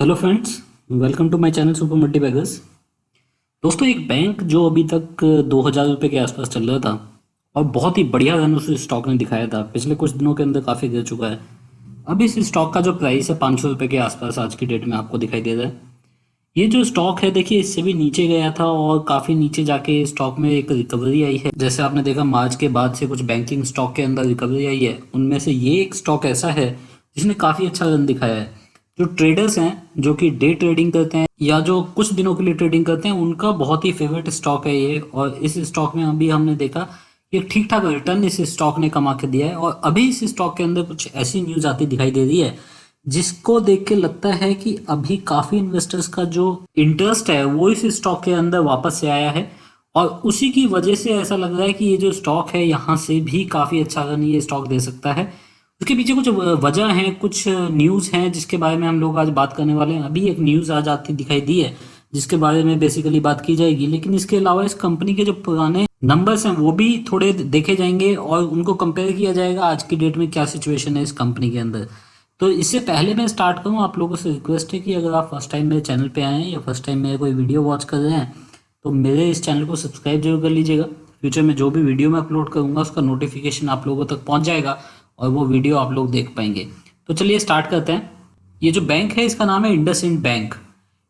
Hello friends, welcome to my channel Super Multibaggers. दोस्तों, एक bank जो अभी तक 2,000 रुपये के आसपास चल रहा था और बहुत ही बढ़िया रन उस स्टॉक ने दिखाया था, पिछले कुछ दिनों के अंदर काफ़ी गिर चुका है। अब इस स्टॉक का जो प्राइस है 500 रुपये के आसपास आज की डेट में आपको दिखाई दे रहा है। ये जो स्टॉक है, देखिए, इससे भी नीचे गया था और काफ़ी नीचे जाके स्टॉक में एक रिकवरी आई है। जैसे आपने देखा, मार्च के बाद से कुछ बैंकिंग स्टॉक के अंदर रिकवरी आई है, उनमें से ये एक स्टॉक ऐसा है जिसने काफ़ी अच्छा रन दिखाया है। जो ट्रेडर्स हैं, जो कि डे ट्रेडिंग करते हैं या जो कुछ दिनों के लिए ट्रेडिंग करते हैं, उनका बहुत ही फेवरेट स्टॉक है ये। और इस स्टॉक में अभी हमने देखा कि ठीक ठाक रिटर्न इस स्टॉक ने कमा के दिया है। और अभी इस स्टॉक के अंदर कुछ ऐसी न्यूज़ आती दिखाई दे रही है जिसको देख के लगता है कि अभी काफ़ी इन्वेस्टर्स का जो इंटरेस्ट है वो इस स्टॉक के अंदर वापस से आया है। और उसी की वजह से ऐसा लग रहा है कि ये जो स्टॉक है, यहाँ से भी काफ़ी अच्छा रन ये स्टॉक दे सकता है। उसके पीछे कुछ वजह हैं, कुछ न्यूज़ हैं जिसके बारे में हम लोग आज बात करने वाले हैं। अभी एक न्यूज़ आज आती दिखाई दी है जिसके बारे में बेसिकली बात की जाएगी, लेकिन इसके अलावा इस कंपनी के जो पुराने नंबर्स हैं वो भी थोड़े देखे जाएंगे और उनको कंपेयर किया जाएगा आज की डेट में क्या सिचुएशन है इस कंपनी के अंदर। तो इससे पहले मैं स्टार्ट करूँ, आप लोगों से रिक्वेस्ट है कि अगर आप फर्स्ट टाइम मेरे चैनल पे आए हैं या फर्स्ट टाइम मेरे कोई वीडियो वॉच कर रहे हैं तो मेरे इस चैनल को सब्सक्राइब जरूर कर लीजिएगा। फ्यूचर में जो भी वीडियो मैं अपलोड करूँगा उसका नोटिफिकेशन आप लोगों तक पहुँच जाएगा और वो वीडियो आप लोग देख पाएंगे। तो चलिए स्टार्ट करते हैं। ये जो बैंक है इसका नाम है इंडसइंड बैंक।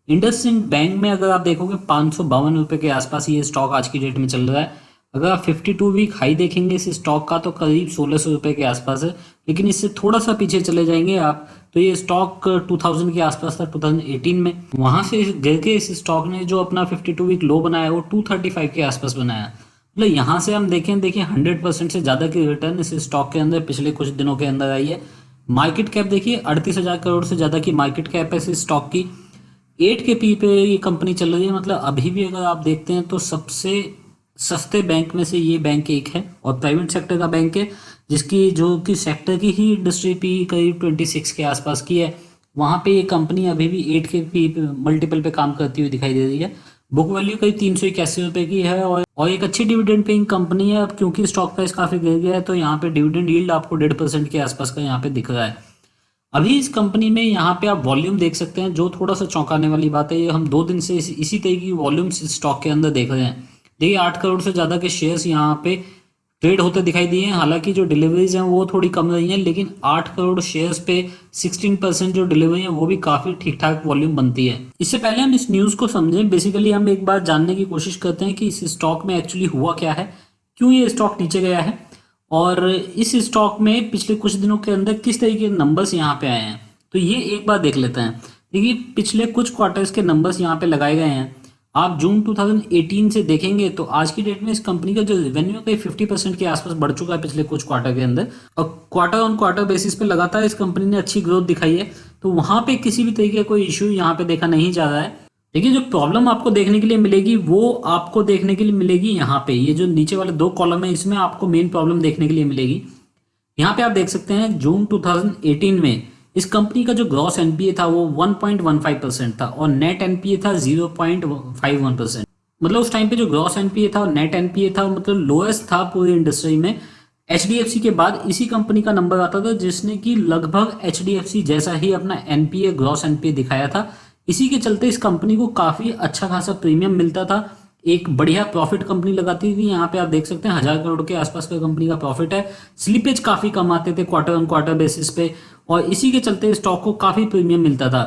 इंडसइंड बैंक में अगर आप देखोगे 552 रुपये के आसपास ये स्टॉक आज की डेट में चल रहा है। अगर आप 52 वीक हाई देखेंगे इस स्टॉक का तो करीब 1600 रुपये के आसपास है। लेकिन इससे थोड़ा सा पीछे चले जाएंगे आप तो ये स्टॉक 2000 के आसपास था, 2018 में। वहां से गिर के इस स्टॉक ने जो अपना 52 वीक लो बनाया वो 235 के आसपास बनाया। मतलब यहाँ से हम देखिए 100% से ज़्यादा की रिटर्न इस स्टॉक के अंदर पिछले कुछ दिनों के अंदर आई है। मार्केट कैप देखिए 38,000 करोड़ से ज़्यादा की मार्केट कैप है इस स्टॉक की। 8 के पी पे ये कंपनी चल रही है। मतलब अभी भी अगर आप देखते हैं तो सबसे सस्ते बैंक में से ये बैंक एक है और प्राइवेट सेक्टर का बैंक है, जिसकी जो कि सेक्टर की ही इंडस्ट्री पी करीब 26 के आसपास की है। वहाँ पे ये कंपनी अभी भी 8 के पी मल्टीपल पे काम करती हुई दिखाई दे रही है। बुक वैल्यू करीब 381 रुपये की है और एक अच्छी डिविडेंड पेइंग कंपनी है। अब क्योंकि स्टॉक प्राइस काफ़ी गिर गया है तो यहाँ पे डिविडेंड यील्ड आपको 1.5% के आसपास का यहाँ पे दिख रहा है। अभी इस कंपनी में यहाँ पे आप वॉल्यूम देख सकते हैं, जो थोड़ा सा चौंकाने वाली बात है। ये हम 2 दिन से इसी तरह की वॉल्यूम स्टॉक के अंदर देख रहे हैं। देखिए 8 करोड़ से ज़्यादा के शेयर्स यहाँ पे ट्रेड होते दिखाई दिए हैं। हालांकि जो डिलीवरीज हैं वो थोड़ी कम रही हैं, लेकिन 8 करोड़ शेयर्स पे 16% जो डिलीवरी है वो भी काफ़ी ठीक ठाक वॉल्यूम बनती है। इससे पहले हम इस न्यूज़ को समझें, बेसिकली हम एक बार जानने की कोशिश करते हैं कि इस स्टॉक में एक्चुअली हुआ क्या है, क्यों ये स्टॉक नीचे गया है और इस स्टॉक में पिछले कुछ दिनों के अंदर किस तरीके के नंबर्स यहाँ पे आए हैं। तो ये एक बार देख लेते हैं। देखिए पिछले कुछ क्वार्टर्स के नंबर्स यहाँ पे लगाए गए हैं। आप जून 2018 से देखेंगे तो आज की डेट में इस कंपनी का जो रेवेन्यू है 50% के आसपास बढ़ चुका है पिछले कुछ क्वार्टर के अंदर। और क्वार्टर ऑन क्वार्टर बेसिस पे लगातार इस कंपनी ने अच्छी ग्रोथ दिखाई है। तो वहाँ पे किसी भी तरीके का कोई इश्यू यहाँ पे देखा नहीं जा रहा है। देखिए जो प्रॉब्लम आपको देखने के लिए मिलेगी वो आपको देखने के लिए मिलेगी यहाँ पे। ये जो नीचे वाले 2 कॉलम है इसमें आपको मेन प्रॉब्लम देखने के लिए मिलेगी। यहाँ पे आप देख सकते हैं जून 2018 में इस कंपनी का जो ग्रॉस एनपीए था वो 1.15% था और नेट एनपीए था 0.51%। मतलब उस टाइम पे जो ग्रॉस एनपीए था और नेट एनपीए था मतलब लोएस्ट था पूरी इंडस्ट्री में। एचडीएफसी के बाद इसी कंपनी का नंबर आता था जिसने कि लगभग एचडीएफसी जैसा ही अपना एनपीए ग्रॉस एनपीए दिखाया था। इसी के चलते इस कंपनी को काफ़ी अच्छा खासा प्रीमियम मिलता था, एक बढ़िया प्रॉफिट कंपनी लगाती थी। यहाँ पे आप देख सकते हैं 1000 करोड़ के आसपास का कंपनी का प्रॉफिट है। स्लिपेज काफ़ी कम आते थे क्वार्टर ऑन क्वार्टर बेसिस पे और इसी के चलते स्टॉक को काफ़ी प्रीमियम मिलता था।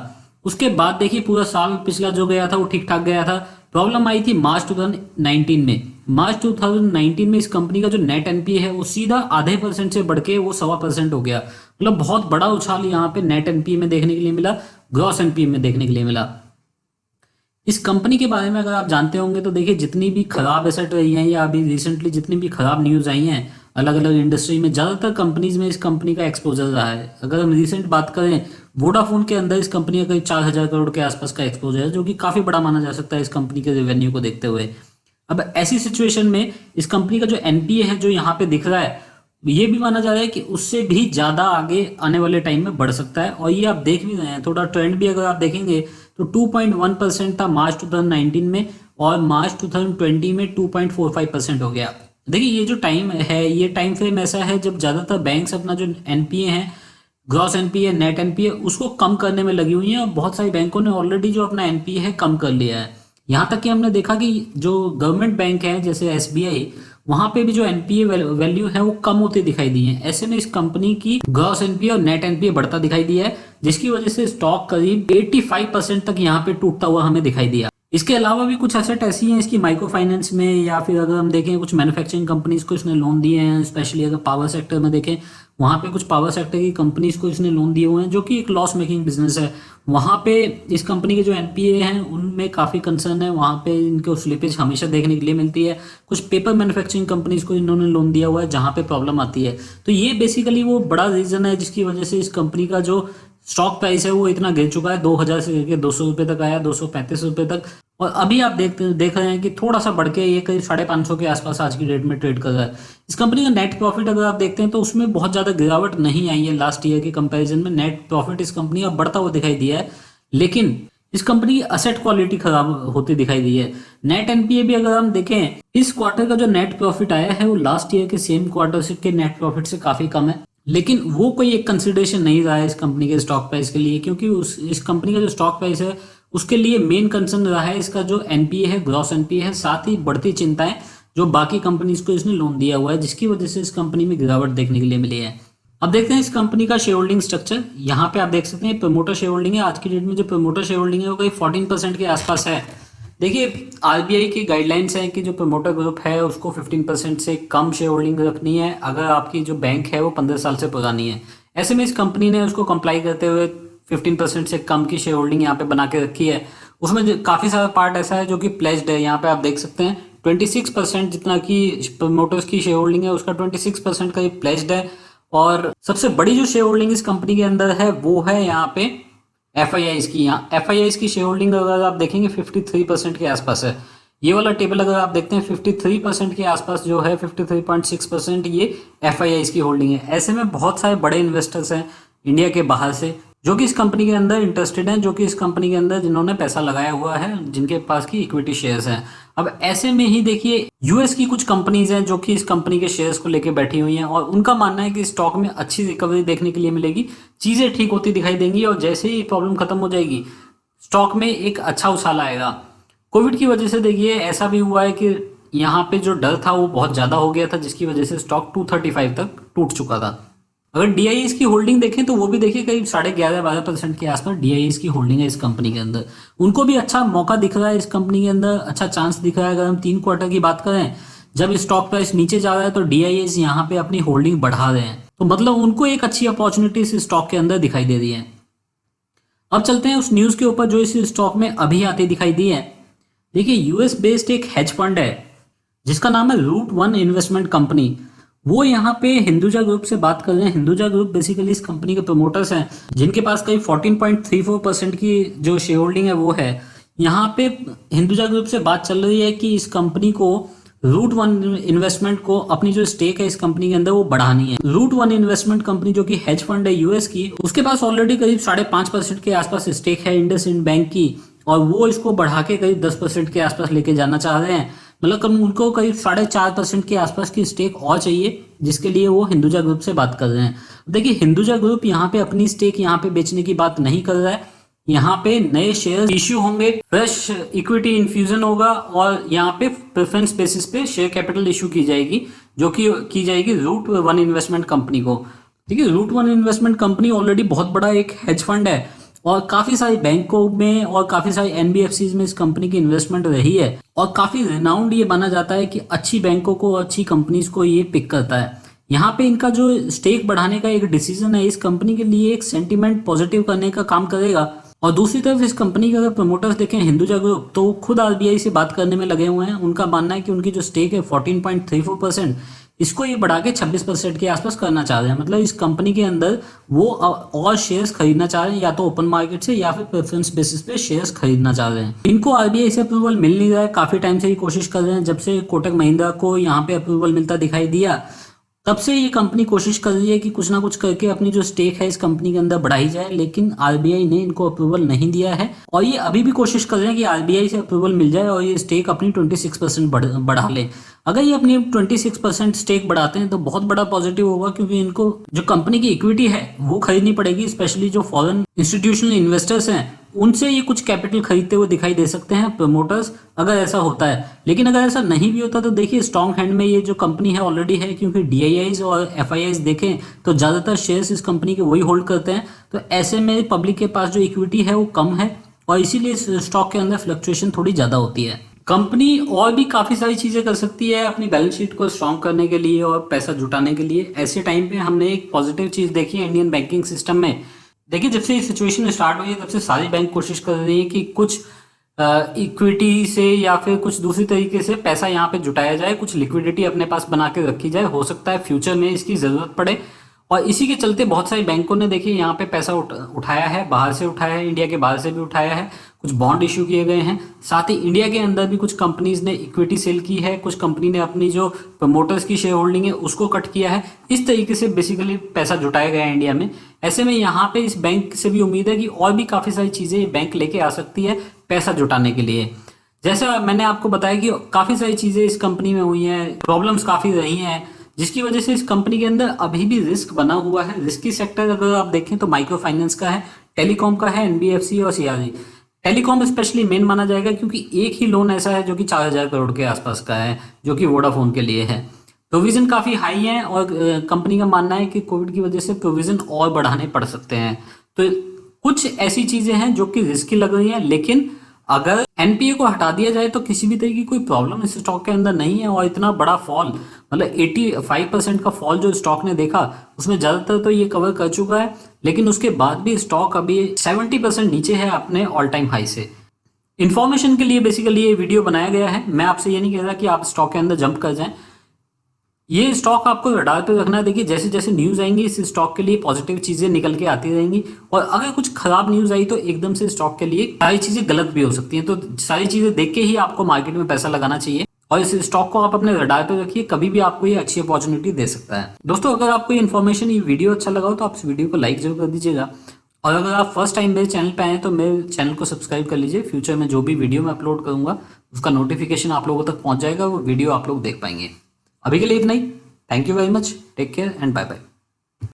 उसके बाद देखिए पूरा साल पिछला जो गया था वो ठीक ठाक गया था। प्रॉब्लम आई थी मार्च 2019 में। मार्च 2019 में इस कंपनी का जो नेट एनपीए है वो सीधा आधे % से बढ़ के वो 1.25% हो गया। मतलब बहुत बड़ा उछाल यहाँ पे नेट एनपीए में देखने के लिए मिला, ग्रॉस एनपीए में देखने के लिए मिला। इस कंपनी के बारे में अगर आप जानते होंगे तो देखिए जितनी भी खराब एसेट रही हैं या अभी रिसेंटली जितनी भी खराब न्यूज़ आई हैं अलग अलग इंडस्ट्री में, ज़्यादातर कंपनीज में इस कंपनी का एक्सपोजर रहा है। अगर हम रिसेंट बात करें, वोडाफोन के अंदर इस कंपनी का करीब 4000 करोड़ के आसपास का एक्सपोजर है, जो कि काफ़ी बड़ा माना जा सकता है इस कंपनी के रेवेन्यू को देखते हुए। अब ऐसी सिचुएशन में इस कंपनी का जो एनपीए है जो यहाँ पे दिख रहा है, ये भी माना जा रहा है कि उससे भी ज़्यादा आगे आने वाले टाइम में बढ़ सकता है। और ये आप देख भी रहे हैं, थोड़ा ट्रेंड भी अगर आप देखेंगे तो 2.1% था मार्च 2019 में और मार्च 2020 में 2.45% हो गया। देखिए ये जो टाइम है ये टाइम फ्रेम ऐसा है जब ज़्यादातर बैंक्स अपना जो एनपीए हैं ग्रॉस एनपीए, नेट एनपीए उसको कम करने में लगी हुई हैं और बहुत सारी बैंकों ने ऑलरेडी जो अपना एनपीए है कम कर लिया है। यहाँ तक कि हमने देखा कि जो गवर्नमेंट बैंक है जैसे एसबीआई, वहां पे भी जो एनपीए वैल्यू है वो कम होती दिखाई दी है। ऐसे में इस कंपनी की ग्रॉस एनपीए और नेट एनपीए बढ़ता दिखाई दिया है, जिसकी वजह से स्टॉक करीब 85% तक यहाँ पे टूटता हुआ हमें दिखाई दिया। इसके अलावा भी कुछ एसेट ऐसी हैं इसकी माइक्रो फाइनेंस में, या फिर अगर हम देखें कुछ मैन्युफैक्चरिंग कंपनीज को इसने लोन दिए हैं, स्पेशली अगर पावर सेक्टर में देखें, वहाँ पे कुछ पावर सेक्टर की कंपनीज को इसने लोन दिए हुए हैं जो कि एक लॉस मेकिंग बिजनेस है। वहाँ पे इस कंपनी के जो एनपीए हैं उनमें काफ़ी कंसर्न है, वहाँ पे इनको स्लिपेज हमेशा देखने के लिए मिलती है। कुछ पेपर मैन्युफैक्चरिंग कंपनीज को इन्होंने लोन दिया हुआ है जहाँ पे प्रॉब्लम आती है। तो ये बेसिकली वो बड़ा रीज़न है जिसकी वजह से इस कंपनी का जो स्टॉक प्राइस है वो इतना गिर चुका है, 2000 से लेकर 200 रुपये तक आया, 235 रुपये तक। और अभी आप देख रहे हैं कि थोड़ा सा बढ़ के ये करीब 550 के आसपास आज की डेट में ट्रेड कर रहा है। इस कंपनी का नेट प्रॉफिट अगर आप देखते हैं तो उसमें बहुत ज़्यादा गिरावट नहीं आई है, लास्ट ईयर के कंपैरिजन में नेट प्रॉफिट इस कंपनी का बढ़ता हुआ दिखाई दिया है। लेकिन इस कंपनी की असेट क्वालिटी खराब होती दिखाई दी है। नेट एनपीए भी अगर हम देखें, इस क्वार्टर का जो नेट प्रॉफिट आया है वो लास्ट ईयर के सेम क्वार्टर से के नेट प्रॉफिट से काफ़ी कम है। लेकिन वो कोई एक कंसिडरेशन नहीं रहा है इस कंपनी के स्टॉक प्राइस के लिए, क्योंकि इस कंपनी का जो स्टॉक प्राइस है उसके लिए मेन कंसर्न रहा है इसका जो एनपीए है, ग्रॉस एनपीए है, साथ ही बढ़ती चिंताएं जो बाकी कंपनीज को इसने लोन दिया हुआ है, जिसकी वजह से इस कंपनी में गिरावट देखने के लिए मिली है। अब देखते हैं इस कंपनी का शेयर होल्डिंग स्ट्रक्चर। यहाँ पे आप देख सकते हैं प्रमोटर शेयर होल्डिंग है। आज की डेट में जो प्रमोटर शेयर होल्डिंग है वो कहीं 14% के आसपास है। देखिए, आरबीआई की गाइडलाइंस है कि जो प्रमोटर ग्रुप है उसको 15% से कम शेयर होल्डिंग रखनी है अगर आपकी जो बैंक है वो 15 साल से पुरानी है। ऐसे में इस कंपनी ने उसको कंप्लाई करते हुए 15% से कम की शेयर होल्डिंग यहाँ पे बना के रखी है। उसमें काफ़ी सारा पार्ट ऐसा है जो कि प्लेज्ड है। यहाँ पे आप देख सकते हैं 26% जितना की प्रमोटर्स की शेयर होल्डिंग है उसका 26% का ये प्लेज्ड है। और सबसे बड़ी जो शेयर होल्डिंग इस कंपनी के अंदर है वो है यहाँ पे एफआईआईज की। यहाँ एफआईआईज की शेयर होल्डिंग अगर आप देखेंगे 53% के आसपास है। ये वाला टेबल अगर आप देखते हैं 53% के आसपास जो है, 53.6% ये एफआईआईज की होल्डिंग है। ऐसे में बहुत सारे बड़े इन्वेस्टर्स हैं इंडिया के बाहर से जो कि इस कंपनी के अंदर इंटरेस्टेड हैं, जो कि इस कंपनी के अंदर जिन्होंने पैसा लगाया हुआ है, जिनके पास की इक्विटी शेयर्स हैं। अब ऐसे में ही देखिए यूएस की कुछ कंपनीज हैं जो कि इस कंपनी के शेयर्स को लेकर बैठी हुई हैं और उनका मानना है कि स्टॉक में अच्छी रिकवरी देखने के लिए मिलेगी, चीज़ें ठीक होती दिखाई देंगी और जैसे ही प्रॉब्लम खत्म हो जाएगी स्टॉक में एक अच्छा उछाल आएगा। कोविड की वजह से देखिए ऐसा भी हुआ है कि यहाँ पे जो डर था वो बहुत ज़्यादा हो गया था, जिसकी वजह से स्टॉक 235 तक टूट चुका था। अगर डीआईएस की होल्डिंग देखें तो वो भी देखिए करीब 11.5-12% के आसपास डीआईएस की होल्डिंग है इस कंपनी के अंदर। उनको भी अच्छा मौका दिख रहा है इस कंपनी के अंदर, अच्छा चांस दिख रहा है। अगर हम 3 क्वार्टर की बात करें, जब स्टॉक प्राइस नीचे जा रहा है तो डीआईएस यहाँ पे अपनी होल्डिंग बढ़ा रहे हैं, तो मतलब उनको एक अच्छी अपॉर्चुनिटी इस स्टॉक के अंदर दिखाई दे रही है। अब चलते हैं उस न्यूज़ के ऊपर जो इस स्टॉक में अभी आती दिखाई दी है। देखिए, यूएस बेस्ड एक हेज फंड है जिसका नाम है रूट वन इन्वेस्टमेंट कंपनी। वो यहाँ पे हिंदुजा ग्रुप से बात कर रहे हैं। हिंदुजा ग्रुप बेसिकली इस कंपनी के प्रमोटर्स हैं जिनके पास करीब 14.34% की जो शेयर होल्डिंग है वो है। यहाँ पे हिंदुजा ग्रुप से बात चल रही है कि इस कंपनी को रूट वन इन्वेस्टमेंट को अपनी जो स्टेक है इस कंपनी के अंदर वो बढ़ानी है। रूट वन इन्वेस्टमेंट कंपनी जो कि हेज फंड है यूएस की, उसके पास ऑलरेडी करीब 5.5% के आसपास स्टेक है इंडसइंड बैंक की, और वो इसको बढ़ा के करीब 10% के आसपास लेके जाना चाह रहे हैं। मतलब कम उनको करीब 4.5% के आसपास की स्टेक और चाहिए, जिसके लिए वो हिंदुजा ग्रुप से बात कर रहे हैं। देखिए, हिंदुजा ग्रुप यहाँ पे अपनी स्टेक यहाँ पे बेचने की बात नहीं कर रहा है। यहाँ पे नए शेयर इश्यू होंगे, फ्रेश इक्विटी इन्फ्यूजन होगा और यहाँ पे प्रेफरेंस बेसिस पे शेयर कैपिटल इशू की जाएगी, जो कि की जाएगी रूट वन इन्वेस्टमेंट कंपनी को। ठीक है, root one investment company already बहुत बड़ा एक हेज फंड है और काफ़ी सारी बैंकों में और काफ़ी सारी एनबीएफसीज में इस कंपनी की इन्वेस्टमेंट रही है और काफ़ी रिनाउंड ये माना जाता है कि अच्छी बैंकों को, अच्छी कंपनीज को ये पिक करता है। यहाँ पे इनका जो स्टेक बढ़ाने का एक डिसीजन है इस कंपनी के लिए एक सेंटीमेंट पॉजिटिव करने का काम करेगा। और दूसरी तरफ इस कंपनी के अगर प्रमोटर्स देखें हिंदुजा ग्रुप, तो वो खुद आरबीआई से बात करने में लगे हुए हैं। उनका मानना है कि उनकी जो स्टेक है 14.34%, इसको ये बढ़ा के 26% के आसपास करना चाह रहे हैं। मतलब इस कंपनी के अंदर वो और शेयर्स खरीदना चाह रहे हैं, या तो ओपन मार्केट से या फिर प्रेफरेंस बेसिस पे शेयर्स खरीदना चाह रहे हैं। इनको आरबीआई से अप्रूवल मिल नहीं रहा है, काफ़ी टाइम से ही कोशिश कर रहे हैं। जब से कोटक महिंद्रा को यहाँ पे अप्रूवल मिलता दिखाई दिया तब से ये कंपनी कोशिश कर रही है कि कुछ ना कुछ करके अपनी जो स्टेक है इस कंपनी के अंदर बढ़ाई जाए, लेकिन आरबीआई ने इनको अप्रूवल नहीं दिया है और ये अभी भी कोशिश कर रहे हैं कि आरबीआई से अप्रूवल मिल जाए और ये स्टेक अपनी 26% बढ़ा ले। अगर ये अपनी 26% स्टेक बढ़ाते हैं तो बहुत बड़ा पॉजिटिव होगा, क्योंकि इनको जो कंपनी की इक्विटी है वो खरीदनी पड़ेगी, स्पेशली जो फॉरेन इंस्टीट्यूशनल इन्वेस्टर्स हैं उनसे ये कुछ कैपिटल खरीदते हुए दिखाई दे सकते हैं प्रमोटर्स, अगर ऐसा होता है। लेकिन अगर ऐसा नहीं भी होता तो देखिए स्ट्रॉन्ग हैंड में ये जो कंपनी है ऑलरेडी है, क्योंकि डीआईआईज और एफआईआईज देखें तो ज़्यादातर शेयर्स इस कंपनी के वही होल्ड करते हैं। तो ऐसे में पब्लिक के पास जो इक्विटी है वो कम है और इसीलिए इस स्टॉक के अंदर फ्लक्चुएशन थोड़ी ज़्यादा होती है। कंपनी और भी काफ़ी सारी चीज़ें कर सकती है अपनी बैलेंस शीट को स्ट्रॉन्ग करने के लिए और पैसा जुटाने के लिए। ऐसे टाइम पे हमने एक पॉजिटिव चीज़ देखी है इंडियन बैंकिंग सिस्टम में। देखिए जब से ये सिचुएशन स्टार्ट हुई है तब से सारी बैंक कोशिश कर रही है कि कुछ इक्विटी से या फिर कुछ दूसरी तरीके से पैसा यहाँ पे जुटाया जाए, कुछ लिक्विडिटी अपने पास बना के रखी जाए, हो सकता है फ्यूचर में इसकी ज़रूरत पड़े। और इसी के चलते बहुत सारी बैंकों ने देखिए यहाँ पे पैसा उठाया है, बाहर से उठाया है, इंडिया के बाहर से भी उठाया है, कुछ बॉन्ड इशू किए गए हैं। साथ ही इंडिया के अंदर भी कुछ कंपनीज ने इक्विटी सेल की है, कुछ कंपनी ने अपनी जो प्रमोटर्स की शेयर होल्डिंग है उसको कट किया है। इस तरीके से बेसिकली पैसा जुटाया गया है इंडिया में। ऐसे में यहाँ पे इस बैंक से भी उम्मीद है कि और भी काफ़ी सारी चीज़ें बैंक लेके आ सकती है पैसा जुटाने के लिए। जैसा मैंने आपको बताया कि काफ़ी सारी चीज़ें इस कंपनी में हुई हैं, प्रॉब्लम्स काफ़ी रही हैं, जिसकी वजह से इस कंपनी के अंदर अभी भी रिस्क बना हुआ है। रिस्की सेक्टर अगर आप देखें तो माइक्रो फाइनेंस का है, टेलीकॉम का है, एनबीएफसी और सीआरई। टेलीकॉम स्पेशली मेन माना जाएगा क्योंकि एक ही लोन ऐसा है जो कि 4,000 करोड़ के आसपास का है, जो कि वोडाफोन के लिए है। प्रोविजन काफ़ी हाई है और कंपनी का मानना है कि कोविड की वजह से प्रोविजन और बढ़ाने पड़ सकते हैं। तो कुछ ऐसी चीज़ें हैं जो कि रिस्की लग रही हैं, लेकिन अगर एनपीए को हटा दिया जाए तो किसी भी तरह की कोई प्रॉब्लम इस स्टॉक के अंदर नहीं है। और इतना बड़ा फॉल, मतलब 85% का फॉल जो स्टॉक ने देखा उसमें ज़्यादातर तो ये कवर कर चुका है, लेकिन उसके बाद भी स्टॉक अभी 70% नीचे है अपने ऑल टाइम हाई से। इन्फॉर्मेशन के लिए बेसिकली ये वीडियो बनाया गया है। मैं आपसे ये नहीं कह रहा कि आप स्टॉक के अंदर जंप कर जाएं। ये स्टॉक आपको रडार पे रखना है। देखिए जैसे जैसे न्यूज़ आएंगी इस स्टॉक के लिए पॉजिटिव चीज़ें निकल के आती रहेंगी, और अगर कुछ खराब न्यूज़ आई तो एकदम से स्टॉक के लिए सारी चीज़ें गलत भी हो सकती हैं। तो सारी चीज़ें देख के ही आपको मार्केट में पैसा लगाना चाहिए और इस स्टॉक को आप अपने रडार पे रखिए, कभी भी आपको ये अच्छी अपॉर्चुनिटी दे सकता है। दोस्तों अगर आपको ये इन्फॉर्मेशन, ये वीडियो अच्छा लगा हो तो आप इस वीडियो को लाइक जरूर कर दीजिएगा, और अगर आप फर्स्ट टाइम मेरे चैनल पे आए तो मेरे चैनल को सब्सक्राइब कर लीजिए। फ्यूचर में जो भी वीडियो मैं अपलोड करूँगा उसका नोटिफिकेशन आप लोगों तक पहुँच जाएगा, वो वीडियो आप लोग देख पाएंगे। अभी के लिए इतना ही। Thank you very much, take care and bye bye.